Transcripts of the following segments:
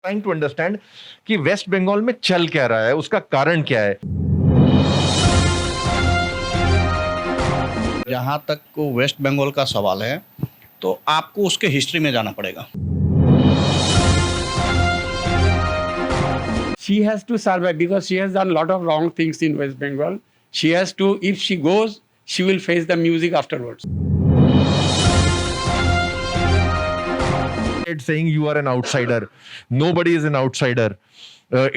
Trying to understand कि वेस्ट बंगाल में चल क्या रहा है, उसका कारण क्या है। जहाँ तक को वेस्ट बंगाल का सवाल है तो आपको उसके हिस्ट्री में जाना पड़ेगा। She has to survive because she has done a lot of wrong things in West Bengal. She has to, if she goes, she will face the music afterwards. It's saying you are an outsider. Nobody is an outsider.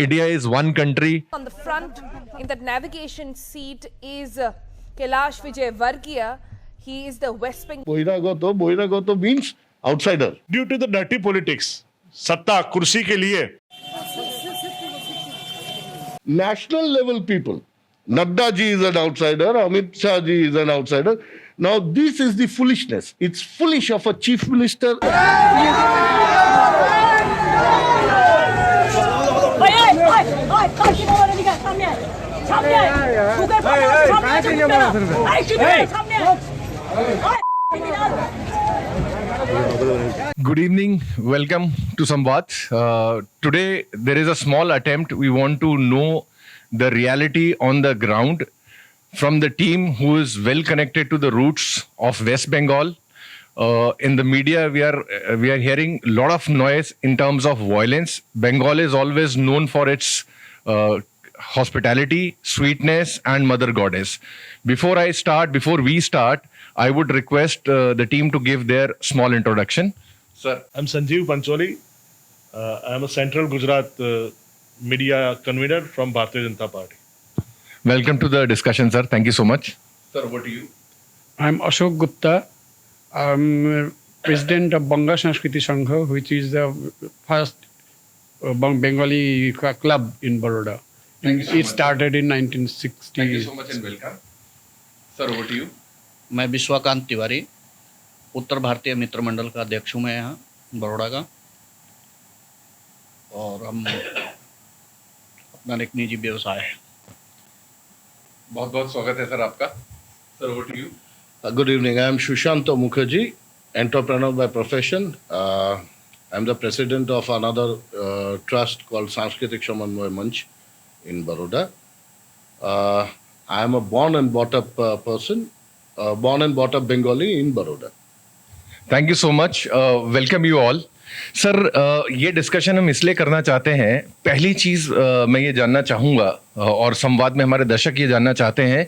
India is one country. On the front, in the navigation seat, is Kailash Vijay Vargiya. He is the West Bengal. Boiragoto means outsider. Due to the dirty politics, सत्ता कुर्सी के लिए National level people. Nadda ji is an outsider. Amit Shah ji is an outsider. Now this is the foolishness. It's foolish of a chief minister. Good evening. Welcome to Samvad. Today there is a small attempt. We want to know the reality on the ground from the team who is well connected to the roots of West Bengal. In the media, we are hearing a lot of noise in terms of violence. Bengal is always known for its hospitality, sweetness, and mother goddess. Before we start, I would request the team to give their small introduction. Sir. I'm Sanjeev Pancholi. I'm a Central Gujarat media convener from Bharatiya Janata Party. Welcome to the discussion, sir. Thank you so much. Sir, over to you. I'm Ashok Gupta. I'm president of Banga Sanskriti Sangha, which is the first Bengali club in Baroda. It started in 1960. Thank you so much and welcome. Sir, over to you. मैं विश्वकांत तिवारी, उत्तर भारतीय मित्र मंडल का अध्यक्ष हूँ मैं यहाँ बड़ौदा का, और हम अपना एक निजी व्यवसाय है। बहुत बहुत स्वागत है सर आपका। Sir, over to you. Good evening. I am Shushanto Mukherjee, entrepreneur by profession. I am the president of another trust called Sanskritik Samanvay Manch in Baroda. I am a born and brought up person, born and brought up Bengali in Baroda. Thank you so much, welcome you all. Sir, ये discussion हम इसलिए करना चाहते हैं, पहली चीज़ मैं ये जानना चाहूँगा और संवाद में हमारे दर्शक ये जानना चाहते हैं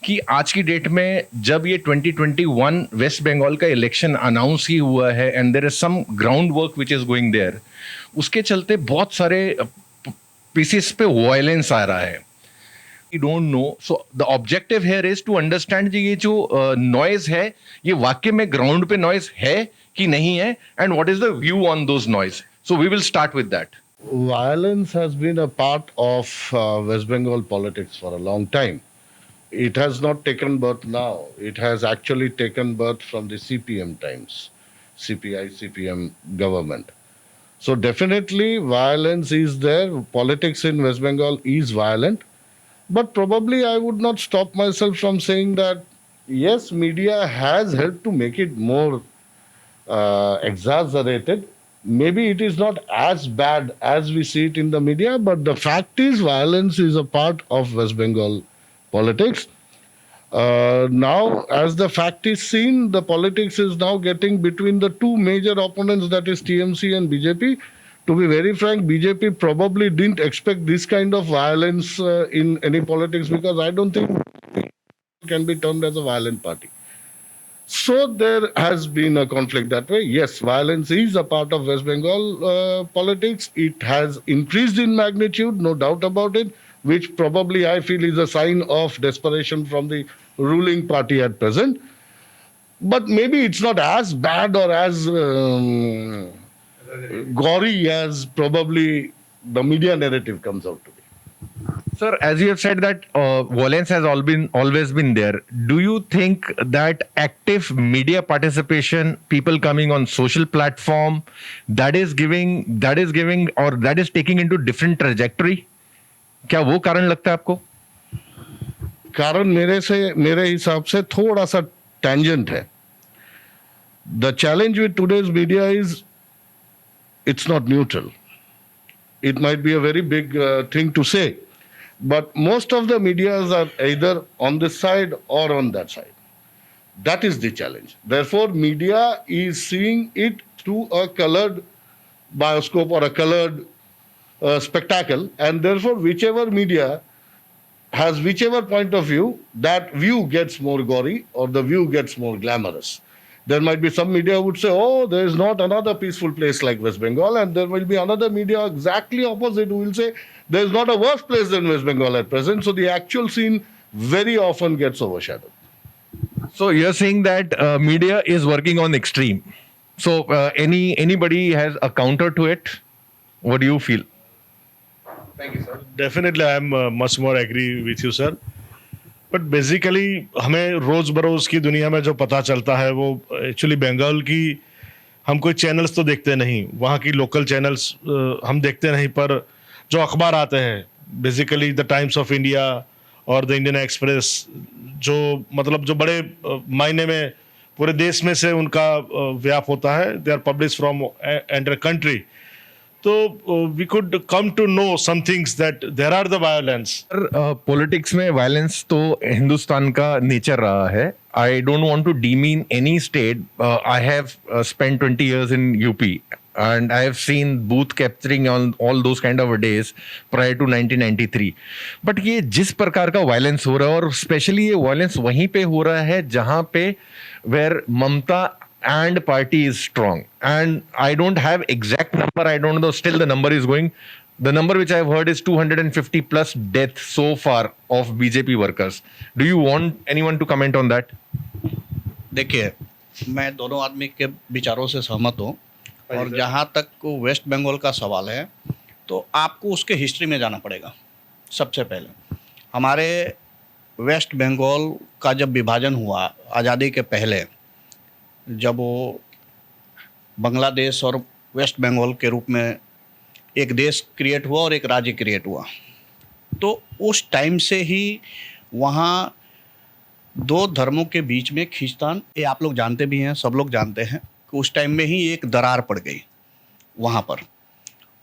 कि आज की डेट में जब ये 2021 वेस्ट बंगाल का इलेक्शन अनाउंस ही हुआ है and there is some ground work which is going there, उसके चलते बहुत सारे पीसेस पे वायलेंस आ रहा है। We don't know. So the objective here is to understand ये जो noise है, ये वाकई में ground पे noise है कि नहीं है, and what is the view on those noise. So we will start with that. Violence has been a part of West Bengal politics for a long time. It has not taken birth now. It has actually taken birth from the CPM times, CPI, CPM government. So definitely violence is there. Politics in West Bengal is violent. But probably I would not stop myself from saying that, yes, media has helped to make it more exaggerated. Maybe it is not as bad as we see it in the media, but the fact is violence is a part of West Bengal politics. Now, as the fact is seen, the politics is now getting between the two major opponents, that is TMC and BJP. To be very frank, BJP probably didn't expect this kind of violence in any politics, because I don't think it can be termed as a violent party. So there has been a conflict that way. Yes, violence is a part of West Bengal politics. It has increased in magnitude, no doubt about it, which probably I feel is a sign of desperation from the ruling party at present. But maybe it's not as bad or as gory as probably the media narrative comes out to be. Sir, as you have said that violence has always been there, do you think that active media participation, people coming on social platform, that is taking into different trajectory? क्या वो कारण लगता है आपको? कारण मेरे हिसाब से थोड़ा सा tangent है. The challenge with today's media is it's not neutral. It might be a very big thing to say, but most of the medias are either on this side or on that side. That is the challenge. Therefore, media is seeing it through a colored bioscope or a colored spectacle, and therefore, whichever media has whichever point of view, that view gets more gory or the view gets more glamorous. There might be some media who would say, oh, there is not another peaceful place like West Bengal, and there will be another media exactly opposite who will say, there is not a worse place than West Bengal at present. So the actual scene very often gets overshadowed. So you're saying that media is working on extreme. So anybody has a counter to it? What do you feel? Thank you, sir. Definitely, I am much more agree with you, sir. But basically हमें रोज़ बरोज़ की दुनिया में जो पता चलता है वो actually Bengal की हम कोई चैनल्स तो देखते नहीं, वहाँ की लोकल चैनल्स हम देखते नहीं, पर जो अखबार आते हैं basically the times of India और द इंडियन एक्सप्रेस, जो मतलब जो बड़े मायने में पूरे देश में से उनका व्याप होता है, they are publish from enter country. तो we could come to know some things that there are the violence. Politics में वायलेंस तो हिंदुस्तान का नेचर रहा है. I don't want to demean any state. I have spent 20 years in UP and I have seen booth capturing on all those kind of days prior to 1993. But ये जिस प्रकार का violence हो रहा है, और स्पेशली ये वायलेंस वहीं पे हो रहा है जहाँ पे where Mamata and party is strong, and I don't have exact number, I don't know, still the number is going. The number which I've heard is 250 plus deaths so far of BJP workers. Do you want anyone to comment on that? देखिए, मैं दोनों आदमी के विचारों से सहमत हूँ, और जहाँ तक वेस्ट बंगाल का सवाल है तो आपको उसके हिस्ट्री में जाना पड़ेगा. सबसे पहले हमारे वेस्ट बंगाल का जब विभाजन हुआ आज़ादी के पहले, जब वो बांग्लादेश और वेस्ट बंगाल के रूप में एक देश क्रिएट हुआ और एक राज्य क्रिएट हुआ, तो उस टाइम से ही वहाँ दो धर्मों के बीच में खींचतान, ये आप लोग जानते भी हैं, सब लोग जानते हैं कि उस टाइम में ही एक दरार पड़ गई वहाँ पर,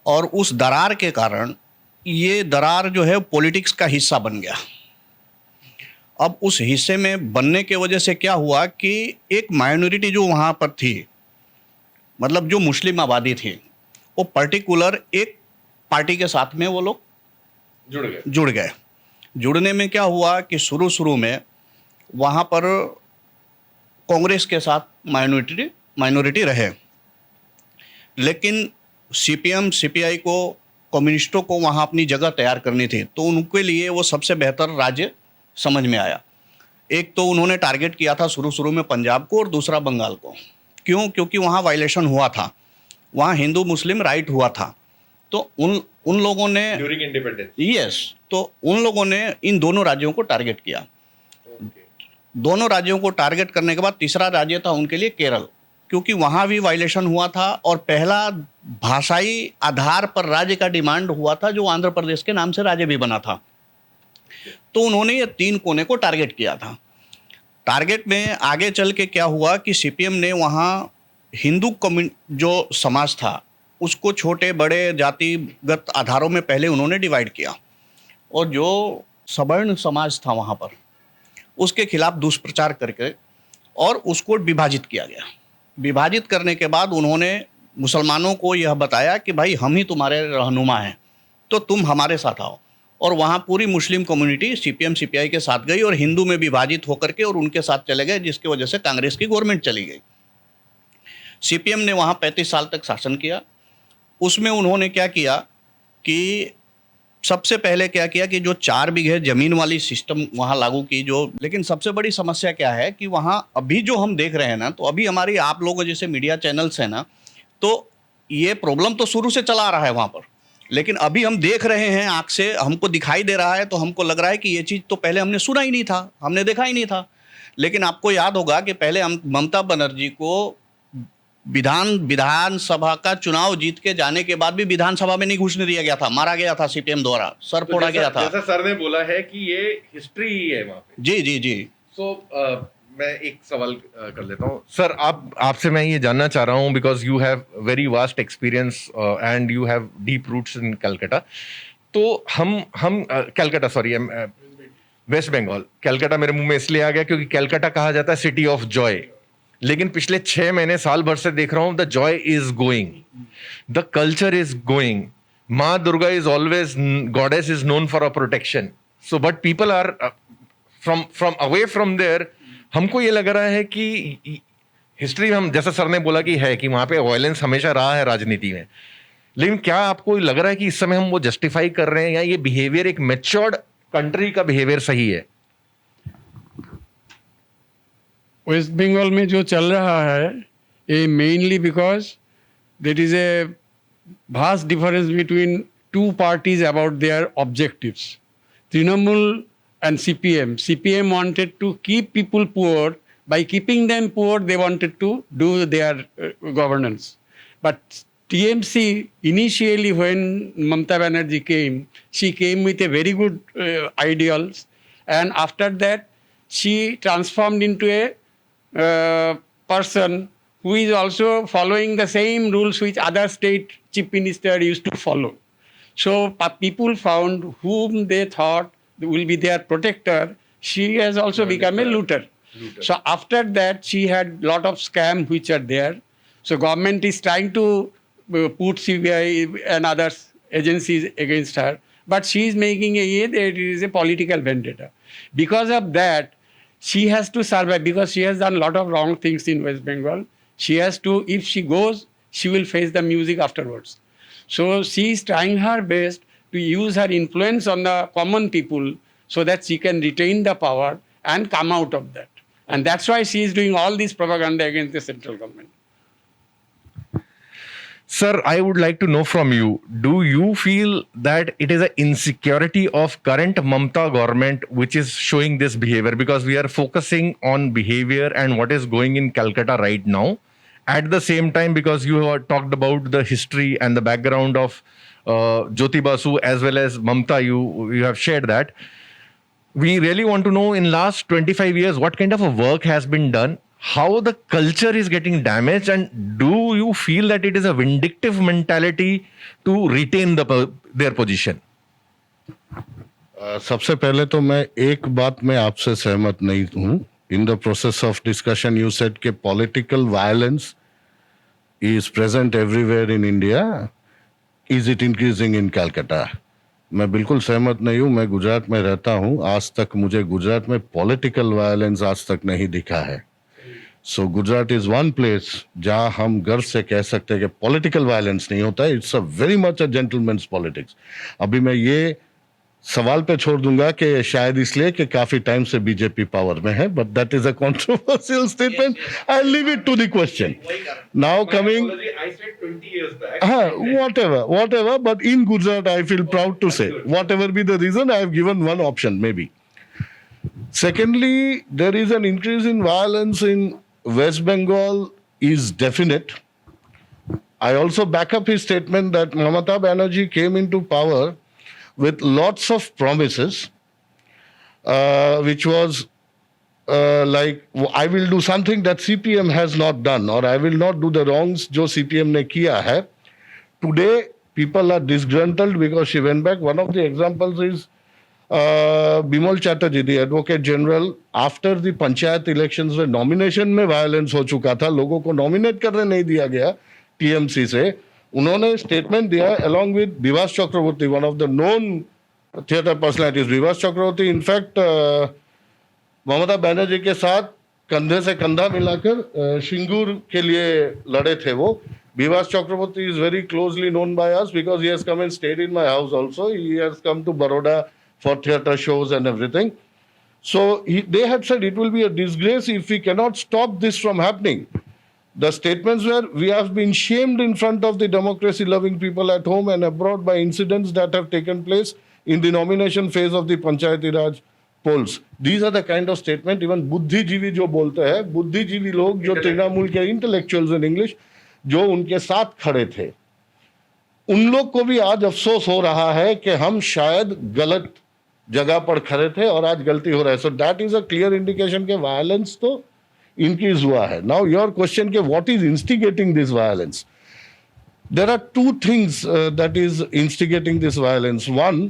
और उस दरार के कारण ये दरार जो है पॉलिटिक्स का हिस्सा बन गया. अब उस हिस्से में बनने के वजह से क्या हुआ कि एक माइनॉरिटी जो वहाँ पर थी, मतलब जो मुस्लिम आबादी थी, वो पर्टिकुलर एक पार्टी के साथ में वो लोग जुड़ गए. जुड़ने में क्या हुआ कि शुरू में वहाँ पर कांग्रेस के साथ माइनॉरिटी रहे, लेकिन CPM CPI को, कम्युनिस्टों को वहाँ अपनी जगह तैयार करनी थी, तो उनके लिए वो सबसे बेहतर राज्य समझ में आया. एक तो उन्होंने टारगेट किया था शुरू में पंजाब को, और दूसरा बंगाल को. क्यों? क्योंकि वहाँ वायलेशन हुआ था, वहाँ हिंदू मुस्लिम राइट हुआ था. तो उन लोगों ने ड्यूरिंग इंडिपेंडेंस, यस, तो उन लोगों ने इन दोनों राज्यों को टारगेट किया. दोनों राज्यों को टारगेट करने के बाद तीसरा राज्य था उनके लिए केरल, क्योंकि वहाँ भी वायलेशन हुआ था, और पहला भाषाई आधार पर राज्य का डिमांड हुआ था जो आंध्र प्रदेश के नाम से राज्य भी बना था. तो उन्होंने ये 3 कोने को टारगेट किया था. टारगेट में आगे चल के क्या हुआ कि CPM ने वहाँ हिंदू जो समाज था उसको छोटे बड़े जातिगत आधारों में पहले उन्होंने डिवाइड किया, और जो सवर्ण समाज था वहाँ पर उसके खिलाफ दुष्प्रचार करके और उसको विभाजित किया गया. विभाजित करने के बाद उन्होंने मुसलमानों को यह बताया कि भाई हम ही तुम्हारे रहनुमा हैं, तो तुम हमारे साथ आओ. और वहाँ पूरी मुस्लिम कम्युनिटी CPM CPI के साथ गई और हिंदू में विभाजित होकर के और उनके साथ चले गए, जिसकी वजह से कांग्रेस की गवर्नमेंट चली गई. CPM ने वहाँ 35 साल तक शासन किया. उसमें उन्होंने क्या किया कि सबसे पहले क्या किया कि जो 4 बीघे ज़मीन वाली सिस्टम वहाँ लागू की, जो, लेकिन सबसे बड़ी समस्या क्या है कि वहाँ अभी जो हम देख रहे हैं ना, तो अभी हमारी आप लोगों जैसे मीडिया चैनल्स हैं ना, तो ये प्रॉब्लम तो शुरू से चला आ रहा है वहाँ पर, लेकिन अभी हम देख रहे हैं आँख से, हमको दिखाई दे रहा है, तो हमको लग रहा है कि ये चीज़ तो पहले हमने सुना ही नहीं था, हमने देखा ही नहीं था. लेकिन आपको याद होगा कि पहले हम ममता बनर्जी को विधानसभा का चुनाव जीत के जाने के बाद भी विधानसभा में नहीं घुसने दिया गया था, मारा गया था CPM द्वारा, सर फोड़ा गया था. जैसा सर ने बोला है कि ये हिस्ट्री ही है वहाँ पे. जी. So मैं एक सवाल कर लेता हूँ सर, आपसे मैं ये जानना चाह रहा हूँ because you have very vast experience and you have deep roots in Calcutta. तो हम कलकत्ता सॉरी वेस्ट बंगाल, कलकत्ता मेरे मुंह में इसलिए आ गया क्योंकि कलकत्ता कहा जाता है सिटी ऑफ जॉय, लेकिन पिछले 6 महीने साल भर से देख रहा हूं the joy is going, the culture is going, माँ Durga is always goddess is known for a protection, so but people are from away from there. हमको ये लग रहा है कि हिस्ट्री में हम जैसा सर ने बोला कि है कि वहां पे वायलेंस हमेशा रहा है राजनीति में, लेकिन क्या आपको लग रहा है कि इस समय हम वो जस्टिफाई कर रहे हैं या ये बिहेवियर एक मैच्योर्ड कंट्री का बिहेवियर सही है? वेस्ट बंगाल में जो चल रहा है ये mainly because there is a vast difference between two parties about their objectives. Trinamool and CPM. CPM wanted to keep people poor. By keeping them poor, they wanted to do their governance. But TMC, initially when Mamata Banerjee came, she came with a very good ideals. And after that, she transformed into a person who is also following the same rules which other state chief minister used to follow. So people found whom they thought will be their protector. She has also become a looter. So after that, she had lot of scam which are there. So government is trying to put CBI and other agencies against her. But she is making it is a political vendetta. Because of that, she has to survive because she has done a lot of wrong things in West Bengal. She has to, if she goes, she will face the music afterwards. So she is trying her best to use her influence on the common people so that she can retain the power and come out of that. And that's why she is doing all this propaganda against the central government. Sir, I would like to know from you, do you feel that it is an insecurity of current Mamata government which is showing this behavior? Because we are focusing on behavior and what is going in Calcutta right now. At the same time, because you have talked about the history and the background of Jyoti Basu as well as Mamata, you have shared that. We really want to know in last 25 years what kind of a work has been done, how the culture is getting damaged, and do you feel that it is a vindictive mentality to retain their position? सबसे पहले तो मैं एक बात में आपसे सहमत नहीं हूं. In the process of discussion, you said that political violence is present everywhere in India. Is it increasing in Calcutta? मैं बिल्कुल सहमत नहीं हूं. मैं गुजरात में रहता हूं. आज तक मुझे गुजरात में पॉलिटिकल वायलेंस आज तक नहीं दिखा है. सो गुजरात इज वन प्लेस जहां हम गर्व से कह सकते हैं कि पॉलिटिकल वायलेंस नहीं होता है. It's a very much a gentleman's politics. अभी मैं ये सवाल पे छोड़ दूंगा कि शायद इसलिए कि काफी टाइम से बीजेपी पावर में है, but that is a controversial statement. I leave it to the question. Now coming, whatever, but in Gujarat I feel proud to say, whatever be the reason, I have given one option maybe. Secondly, there is an increase in violence in West Bengal is definite. I also back up his statement that Mamata Banerjee came into power with lots of promises, which was like, I will do something that CPM has not done, or I will not do the wrongs जो CPM ने किया है. Today, people are disgruntled because she went back. One of the examples is Bimal Chatterjee, the Advocate General, after the panchayat elections में nomination में violence हो चुका था, लोगों को nominate करने नहीं दिया गया TMC से, उन्होंने statement दिया along with Bivas Chakraborty, one of the known theatre personalities. Bivas Chakraborty, in fact, Mamata Banerjee के साथ कंधे से कंधा मिलाकर शिंगूर के लिए लड़े थे वो. Bivas Chakraborty is very closely known by us because he has come and stayed in my house also. He has come to Baroda for theatre shows and everything. So they had said it will be a disgrace if we cannot stop this from happening. The statements were, we have been shamed in front of the democracy-loving people at home and abroad by incidents that have taken place in the nomination phase of the Panchayati Raj polls. These are the kind of statement even बुद्धिजीवी जो बोलते हैं, बुद्धिजीवी लोग जो तृणमूल के intellectuals in English, जो उनके साथ खड़े थे, उन लोग को भी आज अफसोस हो रहा है कि हम शायद गलत जगह पर खड़े थे और आज गलती हो रहा है. So that is a clear indication के वायलेंस तो इंक्रीज हुआ है. नाउ योर क्वेश्चन के what is instigating this violence. There are two things that is instigating this violence. One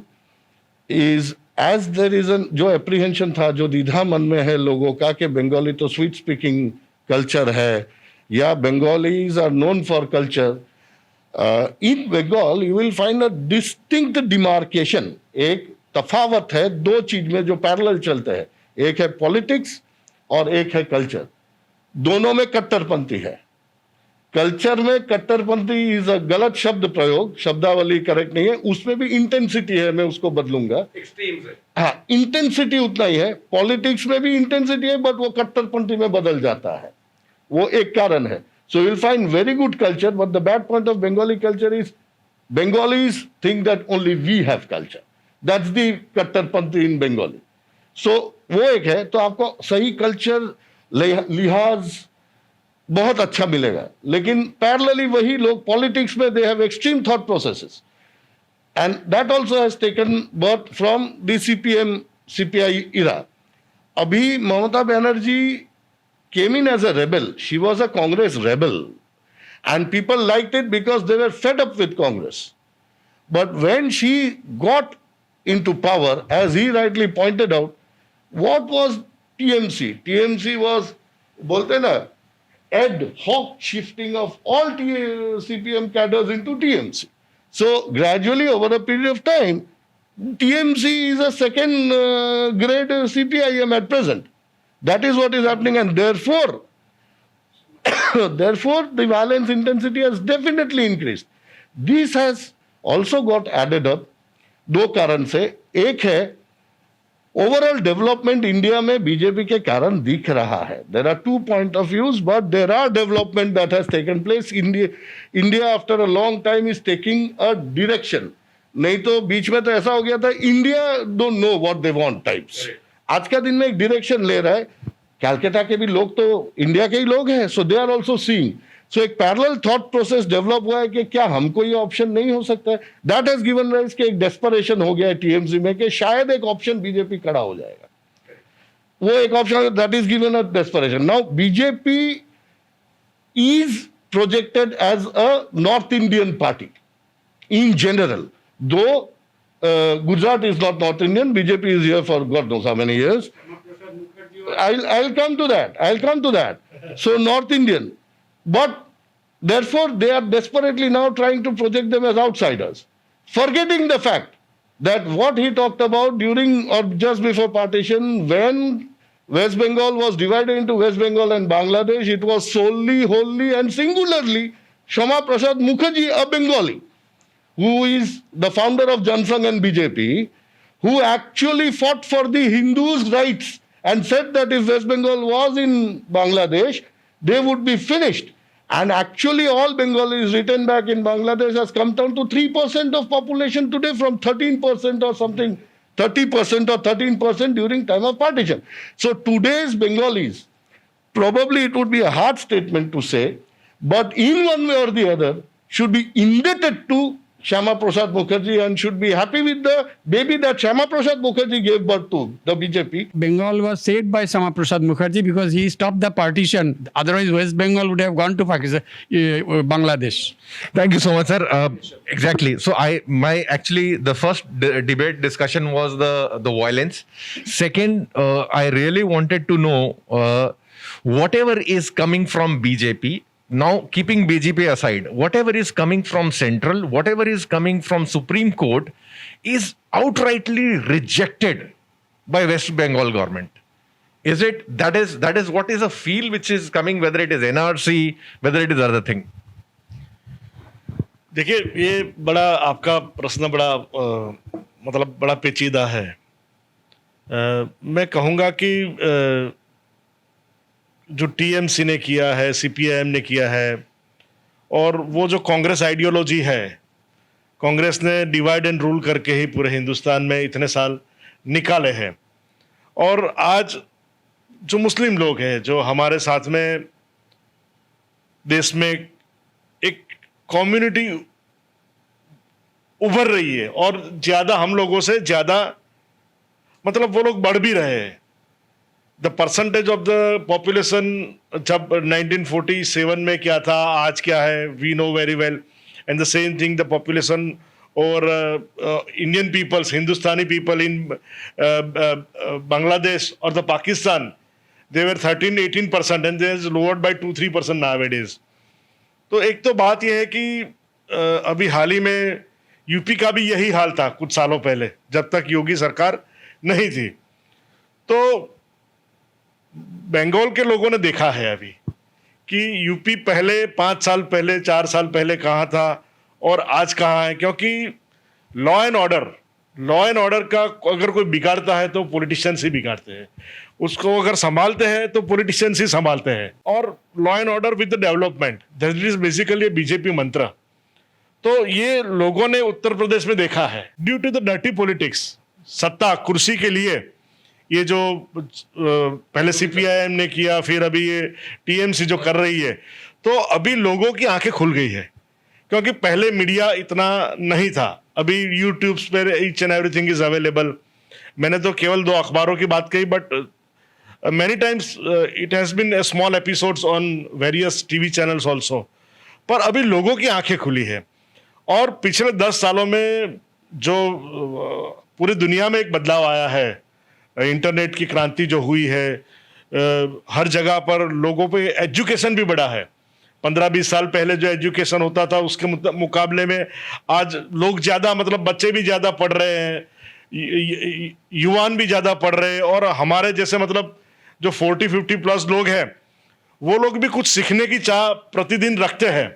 is as there is an जो apprehension था, जो दीधा मन में है लोगों का कि बंगाली तो स्वीट स्पीकिंग कल्चर है या Bengalis are known for culture. In Bengal you will find a distinct demarcation. एक तफावत है दो चीज में जो पैरेलल चलते हैं. एक है पॉलिटिक्स और एक है कल्चर. दोनों में कट्टरपंथी है. कल्चर में कट्टरपंथी इज अ गलत शब्द प्रयोग, शब्दावली करेक्ट नहीं है. उसमें भी इंटेंसिटी है, मैं उसको बदलूंगा. हाँ, इंटेंसिटी उतना ही है. पॉलिटिक्स में भी इंटेंसिटी है बट वो कट्टरपंथी में बदल जाता है. वो एक कारण है. So will find very good culture but the bad point of Bengali culture is Bengalis think that only we have culture. That's the कट्टरपंथी इन बंगाली. सो वो एक है. तो आपको सही कल्चर लिहाज बहुत अच्छा मिलेगा. लेकिन पैरेलली वही लोग पॉलिटिक्स में they have extreme thought processes and that also has taken birth from the CPM CPI era. अभी Mamata Banerjee came in as a rebel. She was a Congress rebel and people liked it because they were fed up with Congress. But when she got into power, as he rightly pointed out, what was TMC? TMC was, bolte na, ad hoc shifting of all CPM cadres into TMC. So gradually over a period of time, TMC is a second grade CPIM at present. That is what is happening and therefore the violence intensity has definitely increased. This has also got added up दो कारण से. एक है overall development India में बीजेपी के कारण दिख रहा है. There are two point of views but there are development that has taken place. India after a long time is taking a direction. नहीं तो बीच में तो ऐसा हो गया था India don't know what they want types. आज का दिन में एक डायरेक्शन ले रहा है. कैलकाटा के भी लोग तो इंडिया के ही लोग हैं. सो दे आर ऑल्सो सीइंग. सो एक पैरेलल थॉट प्रोसेस डेवलप हुआ है कि क्या हमको ये ऑप्शन नहीं हो सकता है. दैट हैज गिवन राइज के एक डेस्परेशन हो गया है टीएमसी में कि शायद एक ऑप्शन बीजेपी खड़ा हो जाएगा. वो एक option that is given a desperation. Now BJP is projected as a north Indian party in general, though Gujarat is not North Indian, BJP is here for God knows how many years. I'll come to that. So North Indian, but therefore they are desperately now trying to project them as outsiders, forgetting the fact that what he talked about during or just before partition, when West Bengal was divided into West Bengal and Bangladesh, it was solely, wholly and singularly Shama Prasad Mukherjee, a Bengali, who is the founder of Jansangh and BJP, who actually fought for the Hindus' rights and said that if West Bengal was in Bangladesh, they would be finished. And actually all Bengalis written back in Bangladesh has come down to 3% of population today from 13% or something, 30% or 13% during time of partition. So today's Bengalis, probably it would be a hard statement to say, but in one way or the other, should be indebted to Shama Prasad Mukherjee and should be happy with the baby that Shama Prasad Mukherjee gave birth to, the BJP. Bengal was saved by Shama Prasad Mukherjee because he stopped the partition. Otherwise, West Bengal would have gone to Pakistan, Bangladesh. Thank you so much, sir. Exactly. So the first debate discussion was the violence. Second, I really wanted to know whatever is coming from BJP. Now, keeping BJP aside, whatever is coming from central, whatever is coming from Supreme Court is outrightly rejected by West Bengal government. Is it that is what is a feel which is coming, whether it is NRC, whether it is other thing? देखिए, ये बड़ा आपका प्रश्न बड़ा मतलब बड़ा पेचीदा है. मैं कहूँगा कि जो टीएमसी ने किया है, सीपीआईएम ने किया है, और वो जो कांग्रेस आइडियोलॉजी है, कांग्रेस ने डिवाइड एंड रूल करके ही पूरे हिंदुस्तान में इतने साल निकाले हैं. और आज जो मुस्लिम लोग हैं, जो हमारे साथ में देश में एक कम्युनिटी उभर रही है और ज़्यादा हम लोगों से ज़्यादा मतलब वो लोग बढ़ भी रहे हैं. The percentage of the population जब 1947 में क्या था, आज क्या है, we know very well. And the same thing the population और Indian peoples, Hindustani people in Bangladesh और the Pakistan, they were 13-18% and they is lowered by 2-3% nowadays. तो एक तो बात यह है कि अभी हाल ही में यूपी का भी यही हाल था कुछ सालों पहले, जब तक योगी सरकार नहीं थी. तो बंगाल के लोगों ने देखा है अभी कि यूपी पहले 5 साल पहले, 4 साल पहले कहाँ था और आज कहाँ है. क्योंकि लॉ एंड ऑर्डर का अगर कोई बिगाड़ता है तो पॉलिटिशियंस ही बिगाड़ते हैं, उसको अगर संभालते हैं तो पॉलिटिशियंस ही संभालते हैं. और law and order with the development, that is basically BJP मंत्र. तो ये लोगों ने उत्तर प्रदेश में देखा है. Due to the dirty politics, सत्ता कुर्सी के लिए ये जो पहले सीपीआईएम ने किया, फिर अभी ये टीएमसी जो कर रही है, तो अभी लोगों की आंखें खुल गई है. क्योंकि पहले मीडिया इतना नहीं था, अभी यूट्यूब पर each and everything is available. मैंने तो केवल 2 अखबारों की बात कही, but many times it has been a small episodes on various TV channels also. पर अभी लोगों की आंखें खुली है. और पिछले 10 सालों में जो पूरी दुनिया में एक बदलाव आया है, इंटरनेट की क्रांति जो हुई है, हर जगह पर लोगों पे एजुकेशन भी बढ़ा है. 15-20 साल पहले जो एजुकेशन होता था उसके मुकाबले में आज लोग ज़्यादा, मतलब बच्चे भी ज़्यादा पढ़ रहे हैं, युवान भी ज़्यादा पढ़ रहे हैं. और हमारे जैसे मतलब जो 40-50 प्लस लोग हैं, वो लोग भी कुछ सीखने की चाह प्रतिदिन रखते हैं.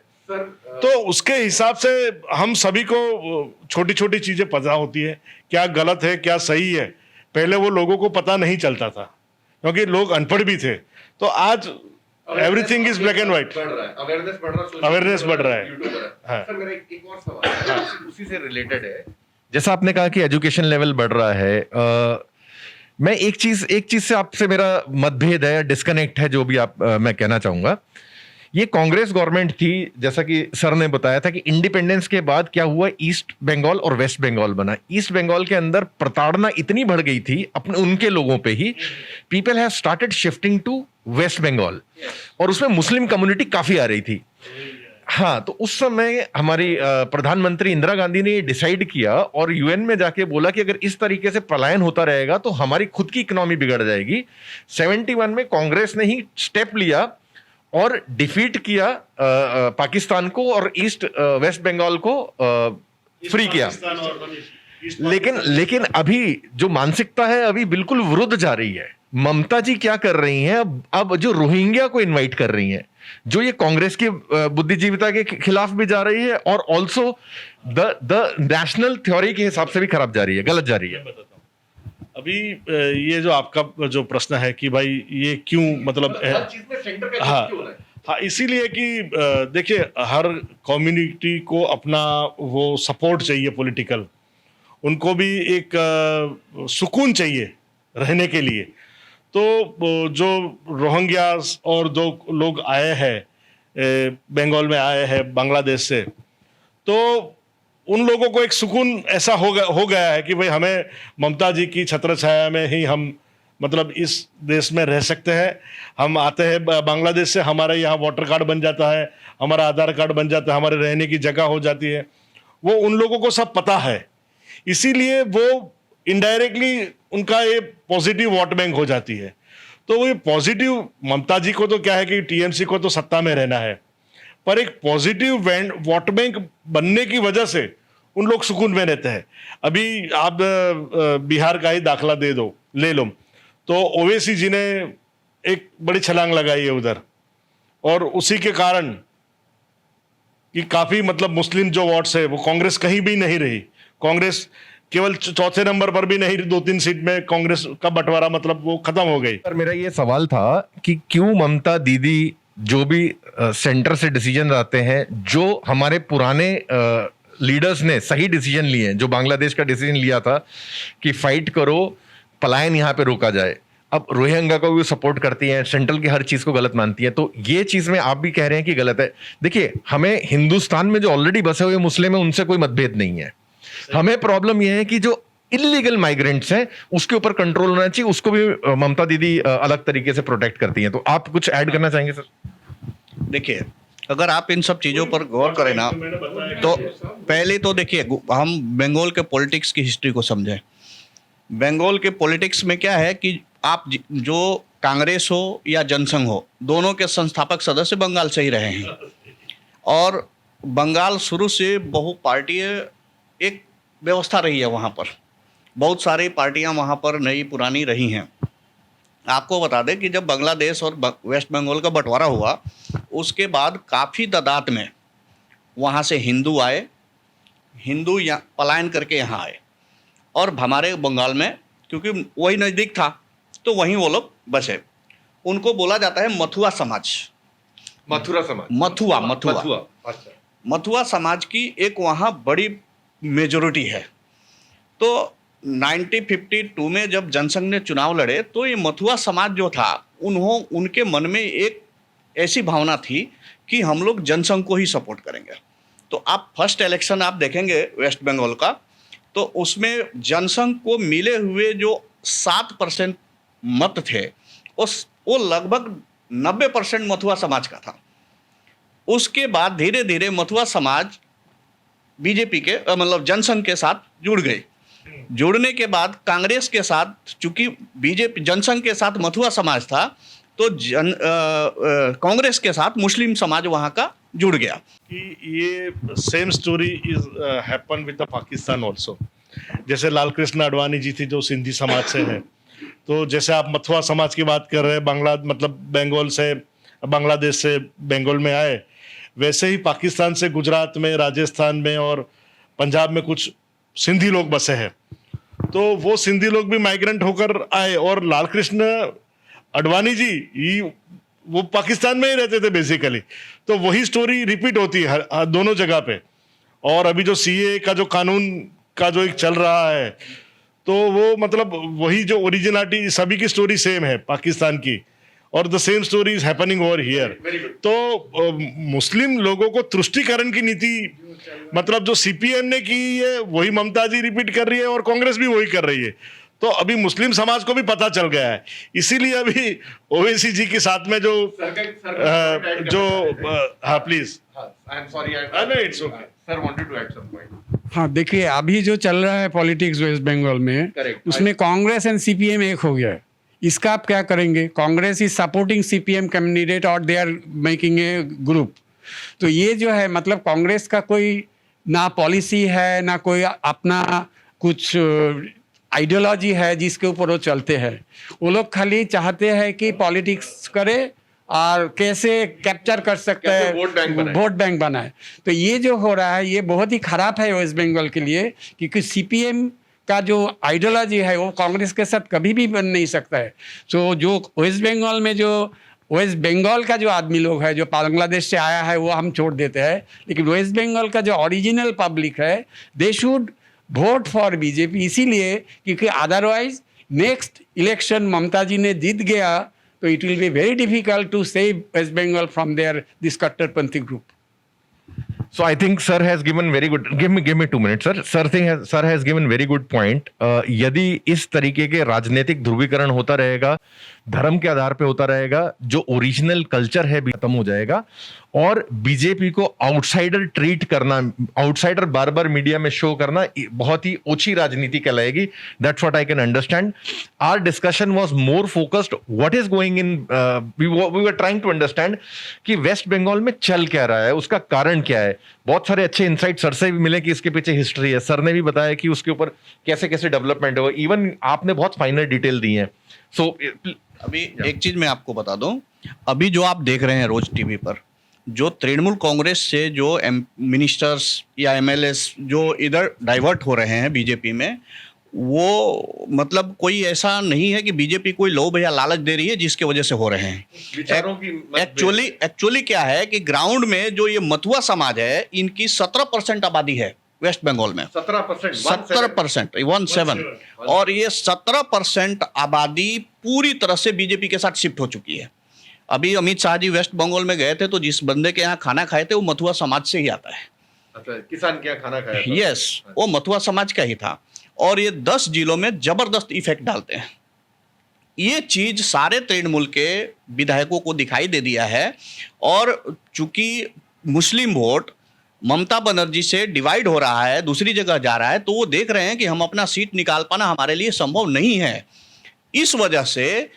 तो उसके हिसाब से हम सभी को छोटी छोटी चीज़ें पता होती है, क्या गलत है क्या सही है. पहले वो लोगों को पता नहीं चलता था क्योंकि लोग अनपढ़ भी थे. तो आज everything is black and white. Awareness बढ़ रहा है. हाँ. सर मेरा एक और सवाल उसी से रिलेटेड है. जैसा आपने कहा कि एजुकेशन लेवल बढ़ रहा है, मैं एक चीज से आपसे मेरा मतभेद है, डिस्कनेक्ट है, जो भी मैं कहना चाहूंगा. ये कांग्रेस गवर्नमेंट थी, जैसा कि सर ने बताया था कि इंडिपेंडेंस के बाद क्या हुआ, ईस्ट बंगाल और वेस्ट बंगाल बना. ईस्ट बंगाल के अंदर प्रताड़ना इतनी बढ़ गई थी अपने उनके लोगों पे ही, people have started shifting to West Bengal, और उसमें मुस्लिम कम्युनिटी काफी आ रही थी. हाँ, तो उस समय हमारी प्रधानमंत्री इंदिरा गांधी ने ये डिसाइड किया और यूएन में जाके बोला कि अगर इस तरीके से पलायन होता रहेगा तो हमारी खुद की इकोनॉमी बिगड़ जाएगी. 71 में कांग्रेस ने ही स्टेप लिया और डिफीट किया पाकिस्तान को और ईस्ट वेस्ट बंगाल को फ्री किया. लेकिन अभी जो मानसिकता है अभी बिल्कुल विरुद्ध जा रही है. ममता जी क्या कर रही हैं, अब जो रोहिंग्या को इनवाइट कर रही हैं, जो ये कांग्रेस की बुद्धिजीविता के खिलाफ भी जा रही है और ऑल्सो द नेशनल थ्योरी के हिसाब से भी खराब जा रही है, गलत जा रही है. अभी ये जो आपका जो प्रश्न है कि भाई ये क्यों, मतलब हाँ, इसीलिए कि देखिए हर कम्युनिटी को अपना वो सपोर्ट चाहिए पॉलिटिकल, उनको भी एक सुकून चाहिए रहने के लिए. तो जो रोहिंग्यास और जो लोग आए हैं बंगाल में आए हैं बांग्लादेश से, तो उन लोगों को एक सुकून ऐसा हो गया है कि भाई हमें ममता जी की छत्र छाया में ही हम मतलब इस देश में रह सकते हैं. हम आते हैं बांग्लादेश से, हमारे यहाँ वोटर कार्ड बन जाता है, हमारा आधार कार्ड बन जाता है, हमारे रहने की जगह हो जाती है. वो उन लोगों को सब पता है, इसीलिए वो इनडायरेक्टली उनका ये पॉजिटिव वोट बैंक हो जाती है. तो वो ये पॉजिटिव, ममता जी को तो क्या है कि टीएमसी को तो सत्ता में रहना है, पर एक पॉजिटिव वोट बैंक बनने की वजह से उन लोग सुकून में रहते हैं. अभी आप बिहार का ही दाखला ले लो, तो ओवैसी जी ने एक बड़ी छलांग लगाई है उधर, और उसी के कारण कि काफी मतलब मुस्लिम जो वोट्स है वो कांग्रेस कहीं भी नहीं रही. कांग्रेस केवल 4थे नंबर पर भी नहीं, 2-3 सीट में कांग्रेस का बंटवारा मतलब वो खत्म हो गई. पर मेरा ये सवाल था कि क्यों ममता दीदी जो भी सेंटर से डिसीजन आते हैं, जो हमारे पुराने लीडर्स ने सही डिसीजन लिए हैं, जो बांग्लादेश का डिसीजन लिया था कि फाइट करो, पलायन यहाँ पे रोका जाए, अब रोहिंग्या को भी सपोर्ट करती हैं, सेंट्रल की हर चीज को गलत मानती है. तो ये चीज में आप भी कह रहे हैं कि गलत है. देखिए, हमें हिंदुस्तान में जो ऑलरेडी बसे हुए मुस्लिम है उनसे कोई मतभेद नहीं है. हमें प्रॉब्लम यह है कि जो इलीगल माइग्रेंट्स हैं उसके ऊपर कंट्रोल होना चाहिए, उसको भी ममता दीदी अलग तरीके से प्रोटेक्ट करती हैं। तो आप कुछ ऐड करना चाहेंगे सर? देखिए, अगर आप इन सब चीज़ों पर गौर करें ना, तो पहले तो देखिए हम बंगाल के पॉलिटिक्स की हिस्ट्री को समझें। बंगाल के पॉलिटिक्स में क्या है कि आप जो कांग्रेस हो या जनसंघ हो, दोनों के संस्थापक सदस्य बंगाल से ही रहे हैं। और बंगाल शुरू से बहुपार्टीय एक व्यवस्था रही है वहाँ पर। बहुत सारी पार्टियाँ वहाँ पर नई पुरानी रही हैं। आपको बता दें कि जब बांग्लादेश और वेस्ट बंगाल का बंटवारा हुआ, उसके बाद काफ़ी तादाद में वहाँ से हिंदू आए, हिंदू यहाँ पलायन करके यहाँ आए, और हमारे बंगाल में क्योंकि वही नज़दीक था तो वहीं वो लोग बसे। उनको बोला जाता है मथुआ समाज। मथुरा समाज, मथुआ अच्छा। मथुआ समाज की एक वहाँ बड़ी मेजोरिटी है। तो 1952 में जब जनसंघ ने चुनाव लड़े तो ये मथुआ समाज जो था, उनके मन में एक ऐसी भावना थी कि हम लोग जनसंघ को ही सपोर्ट करेंगे। तो आप फर्स्ट इलेक्शन आप देखेंगे वेस्ट बंगाल का, तो उसमें जनसंघ को मिले हुए जो 7% मत थे, वो लगभग 90% मथुआ समाज का था। उसके बाद धीरे धीरे मथुआ समाज बीजेपी के मतलब जनसंघ के साथ जुड़ गई। जुड़ने के बाद कांग्रेस के साथ, चूंकि बीजेपी जनसंघ के साथ मथुआ समाज था, तो कांग्रेस के साथ मुस्लिम समाज वहाँ का जुड़ गया। कि ये same story is happen with the Pakistan also. जैसे लाल कृष्ण आडवाणी जी थी जो सिंधी समाज से है, तो जैसे आप मथुआ समाज की बात कर रहे हैं, बंगाल से बांग्लादेश से बंगाल में आए, वैसे ही पाकिस्तान से गुजरात में, राजस्थान में और पंजाब में कुछ सिंधी लोग बसे हैं। तो वो सिंधी लोग भी माइग्रेंट होकर आए, और लाल कृष्ण आडवाणी जी वो पाकिस्तान में ही रहते थे बेसिकली। तो वही स्टोरी रिपीट होती है दोनों जगह पे। और अभी जो सीए का जो कानून का जो एक चल रहा है, तो वो मतलब वही जो ओरिजिनलिटी, सभी की स्टोरी सेम है पाकिस्तान की, और the same story is happening over here. तो मुस्लिम लोगों को तुष्टीकरण की नीति मतलब जो सीपीएम ने की है वही ममता जी रिपीट कर रही है, और कांग्रेस भी वही कर रही है। तो अभी मुस्लिम समाज को भी पता चल गया है, इसीलिए अभी ओवैसी जी के साथ में जो हाँ please, it's okay sir wanted to add some point. हाँ, देखिए अभी जो चल रहा है पॉलिटिक्स वेस्ट बंगाल में, उसमें कांग्रेस एंड सीपीएम एक हो गया है। इसका आप क्या करेंगे? Congress is supporting CPM candidate और they are making a group. तो ये जो है मतलब कांग्रेस का कोई ना पॉलिसी है, ना कोई अपना कुछ आइडियोलॉजी है जिसके ऊपर वो चलते हैं। वो लोग खाली चाहते हैं कि पॉलिटिक्स करे और कैसे कैप्चर कर सकते हैं, वोट बैंक बनाए। तो ये जो हो रहा है ये बहुत ही खराब है वेस्ट बंगाल के लिए, क्योंकि सीपीएम का जो आइडियोलॉजी है वो कांग्रेस के साथ कभी भी बन नहीं सकता है। तो जो वेस्ट बंगाल में जो वेस्ट बंगाल का जो आदमी लोग है जो बांग्लादेश से आया है वो हम छोड़ देते हैं, लेकिन वेस्ट बंगाल का जो ओरिजिनल पब्लिक है they should vote for BJP, इसीलिए क्योंकि otherwise next election Mamata ji ने जीत गया तो it will be very difficult to save West Bengal from there this कट्टरपंथी group. So I think sir has given very good. Give me 2 minutes, sir. Sir has given very good point. यदि इस तरीके के राजनीतिक ध्रुवीकरण होता रहेगा, धर्म के आधार पे होता रहेगा, जो ओरिजिनल कल्चर है भी खत्म हो जाएगा, और बीजेपी को आउटसाइडर ट्रीट करना, आउटसाइडर बार बार मीडिया में शो करना बहुत ही ओछी राजनीति कहलाएगी। That's what I can understand. Our discussion was more focused what is going in, we were trying to understand कि वेस्ट बंगाल में चल क्या रहा है, उसका कारण क्या है। बहुत सारे अच्छे इंसाइट सर से भी मिले कि इसके पीछे हिस्ट्री है, सर ने भी बताया कि उसके ऊपर कैसे कैसे डेवलपमेंट हुआ, इवन आपने बहुत फाइनल डिटेल दी है। सो अभी एक चीज मैं आपको बता दूं, अभी जो आप देख रहे हैं रोज टीवी पर, जो तृणमूल कांग्रेस से जो मिनिस्टर्स या एमएलएस जो इधर डाइवर्ट हो रहे हैं बीजेपी में, वो मतलब कोई ऐसा नहीं है कि बीजेपी कोई लोभ या लालच दे रही है जिसके वजह से हो रहे हैं। एक्चुअली क्या है कि ग्राउंड में जो ये मथुआ समाज है, इनकी 17% आबादी है वेस्ट बंगाल में। 17%, 17, और ये 17% आबादी पूरी तरह से बीजेपी के साथ शिफ्ट हो चुकी है। अभी अमित शाह जी वेस्ट बंगाल में गए थे तो जिस बंदे के यहाँ खाना खाए थे वो मथुआ समाज से ही आता है। अच्छा, किसान के यहाँ खाना खाया था? यस, वो मथुआ समाज का ही था। और ये 10 जिलों में जबरदस्त इफेक्ट डालते हैं। ये चीज सारे तृणमूल के विधायकों को दिखाई दे दिया है, और चूंकि मुस्लिम वोट ममता बनर्जी से डिवाइड हो रहा है, दूसरी जगह जा रहा है, तो वो देख रहे हैं कि हम अपना सीट निकाल पाना हमारे लिए संभव नहीं है। इस वजह से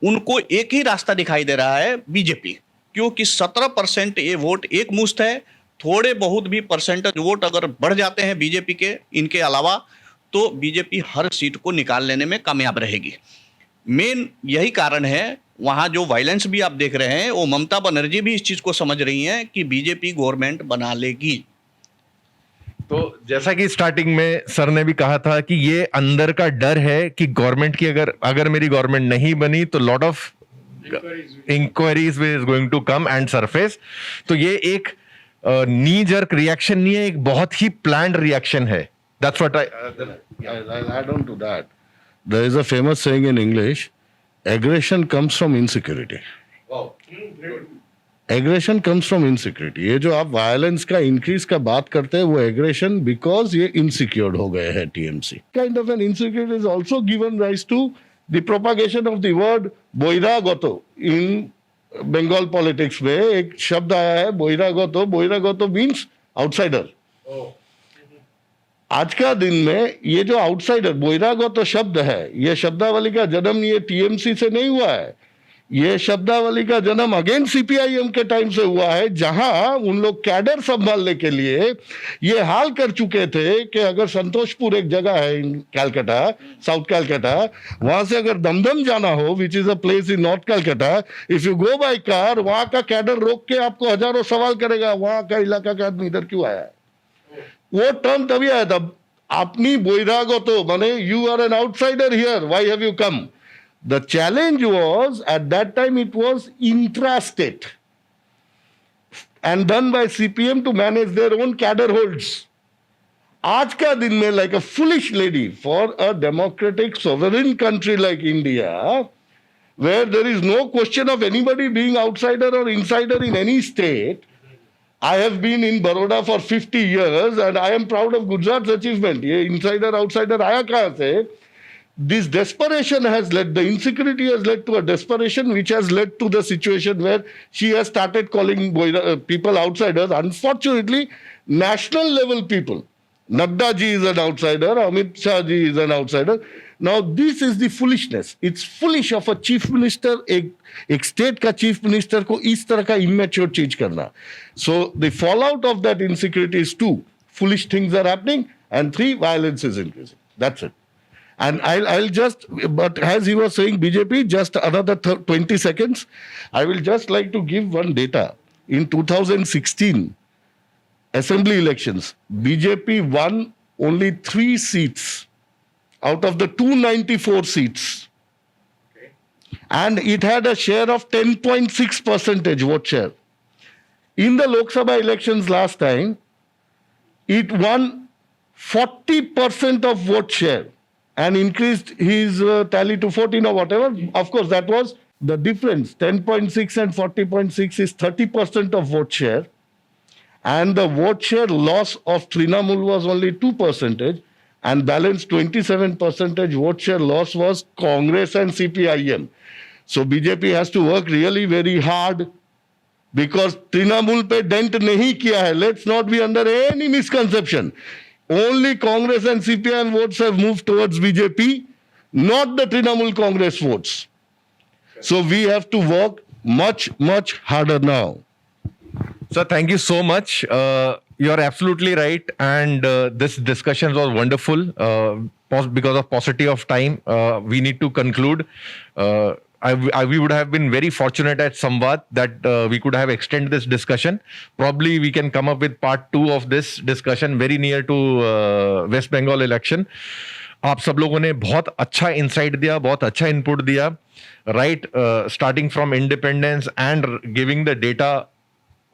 उनको एक ही रास्ता दिखाई दे रहा है, बीजेपी, क्योंकि 17% ये वोट एक मुश्त है। थोड़े बहुत भी परसेंटेज वोट अगर बढ़ जाते हैं बीजेपी के इनके अलावा, तो बीजेपी हर सीट को निकाल लेने में कामयाब रहेगी। मेन यही कारण है। वहां जो वायलेंस भी आप देख रहे हैं, वो ममता बनर्जी भी इस चीज को समझ रही हैं कि बीजेपी गवर्नमेंट बना लेगी। तो जैसा कि स्टार्टिंग में सर ने भी कहा था कि ये अंदर का डर है कि गवर्नमेंट की अगर मेरी गवर्नमेंट नहीं बनी तो lot of inquiries is going to come and surface. तो ये एक नी जर्क रिएक्शन नहीं है, एक बहुत ही प्लान्ड रिएक्शन है। That's what I'll add on to that. There is a famous saying in English, aggression comes from insecurity. Aggression comes from insecurity. ये जो आप वायलेंस का इंक्रीज का बात करते हैं, वो एग्रेशन बिकॉज ये इनसिक्योर्ड हो गए हैं TMC. Kind of an insecurity is also given rise to the propagation of the word बहिरागत। इन बंगाल पॉलिटिक्स में एक शब्द आया है बहिरागत। बहिरागत मीन्स आउटसाइडर। आज का दिन में ये जो आउटसाइडर बहिरागत शब्द है, ये शब्दावली का जन्म ये टीएमसी से नहीं हुआ है। ये शब्दावली का जन्म अगेन सीपीआईएम के टाइम से हुआ है, जहां उन लोग कैडर संभालने के लिए ये हाल कर चुके थे कि अगर संतोषपुर एक जगह है इन कैलकाटा, साउथ कैलकाटा, वहां से अगर दमदम जाना हो, which is a place in north Calcutta, if you go by car, वहां का कैडर रोक के आपको हजारों सवाल करेगा, वहां का इलाका का आदमी इधर क्यों आया है। वो टर्म तभी आया था, अपनी बोइरागतो, माने you are an outsider here, why have you come. The challenge was, at that time, it was intrastate and done by CPM to manage their own cadre holds. आज का दिन में, like a foolish lady, for a democratic sovereign country like India, where there is no question of anybody being outsider or insider in any state. I have been in Baroda for 50 years and I am proud of Gujarat's achievement. ये insider outsider आया कहाँ से? This desperation has led, the insecurity has led to a desperation which has led to the situation where she has started calling people outsiders. Unfortunately, national level people, Nadda ji is an outsider, Amit Shah ji is an outsider. Now this is the foolishness. It's foolish of a chief minister, एक state का chief minister को इस तरह का immature चीज करना. So the fallout of that insecurity is 2, foolish things are happening, and 3, violence is increasing. That's it. And I'll just, but as he was saying BJP, just another 20 seconds, I will just like to give one data. In 2016 assembly elections, BJP won only 3 seats out of the 294 seats. Okay. And it had a share of 10.6% vote share. In the Lok Sabha elections last time, it won 40% of vote share and increased his tally to 14 or whatever. Of course, that was the difference. 10.6 and 40.6 is 30% of vote share. And the vote share loss of Trinamool was only 2%, and balance 27% vote share loss was Congress and CPIM. So BJP has to work really very hard, because Trinamool pe dent nahi kiya hai. Let's not be under any misconception. Only Congress and CPIM votes have moved towards BJP, not the Trinamool Congress votes. So we have to work much, much harder now. Sir, thank you so much. You are absolutely right, and this discussion was wonderful. Because of paucity of time, we need to conclude. We would have been very fortunate at Samvad that we could have extended this discussion. Probably we can come up with part 2 of this discussion very near to West Bengal election. आप सब लोगों ने बहुत अच्छा insight दिया, बहुत अच्छा input दिया, right? Starting from independence and giving the data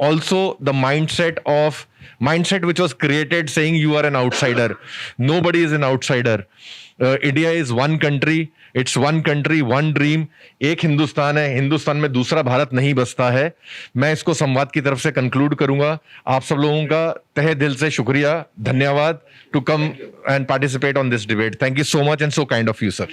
also the mindset which was created saying you are an outsider. Nobody is an outsider. India is one country. It's one country, one dream. एक हिंदुस्तान है. हिंदुस्तान में दूसरा भारत नहीं बसता है. मैं इसको संवाद की तरफ से कंक्लूड करूंगा. आप सब लोगों का तहे दिल से शुक्रिया, धन्यवाद to come and participate on this debate. Thank you so much and so kind of you, sir.